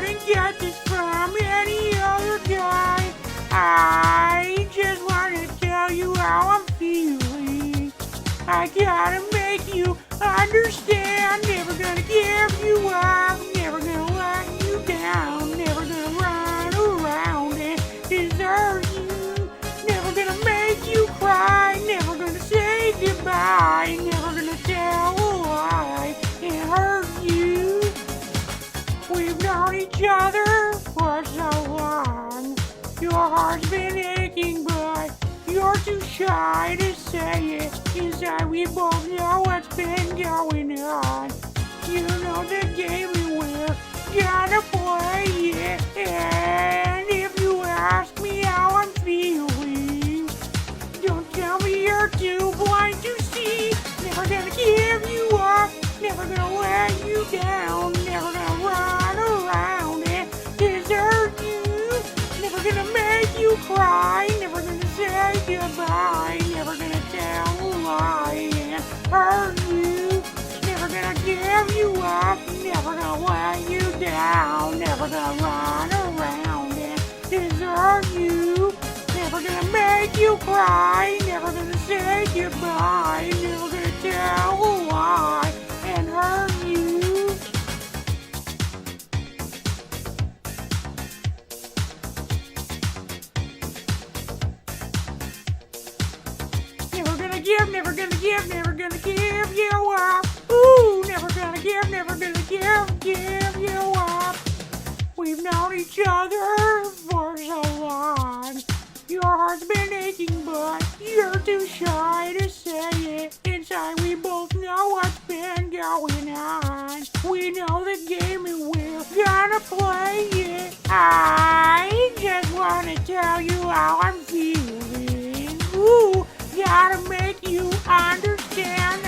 couldn't get this from any other guy. I just wanna tell you how I'm feeling. I gotta make you understand. Never gonna give you up. Never gonna let you down. Never gonna run around and desert you. Never gonna make you cry. Never gonna say goodbye. Never gonna tell a lie and hurt you. We've known each other for so long. Your heart's been aching, but you're too shy to say it. Inside we both know what's been going on. You know the game and we're gonna play it. And if you ask me how I'm feeling, don't tell me you're too blind to see. Never gonna give you up. Never gonna let you down. Never gonna run around and desert you. Never gonna make you cry. Never gonna say goodbye. Never gonna tell a lie and hurt you. Never gonna give you up. Never gonna let you down. Never gonna run around and desert you. Never gonna make you cry. Never gonna say goodbye. Never gonna tell a lie and hurt you. Never gonna give, never gonna give, never gonna give you up. Ooh, never gonna give you up. We've known each other for so long. Your heart's been aching, but you're too shy to say it. Inside we both know what's been going on. We know the game and we're gonna play it. I just wanna tell you how I'm feeling. Ooh, gotta make you understand.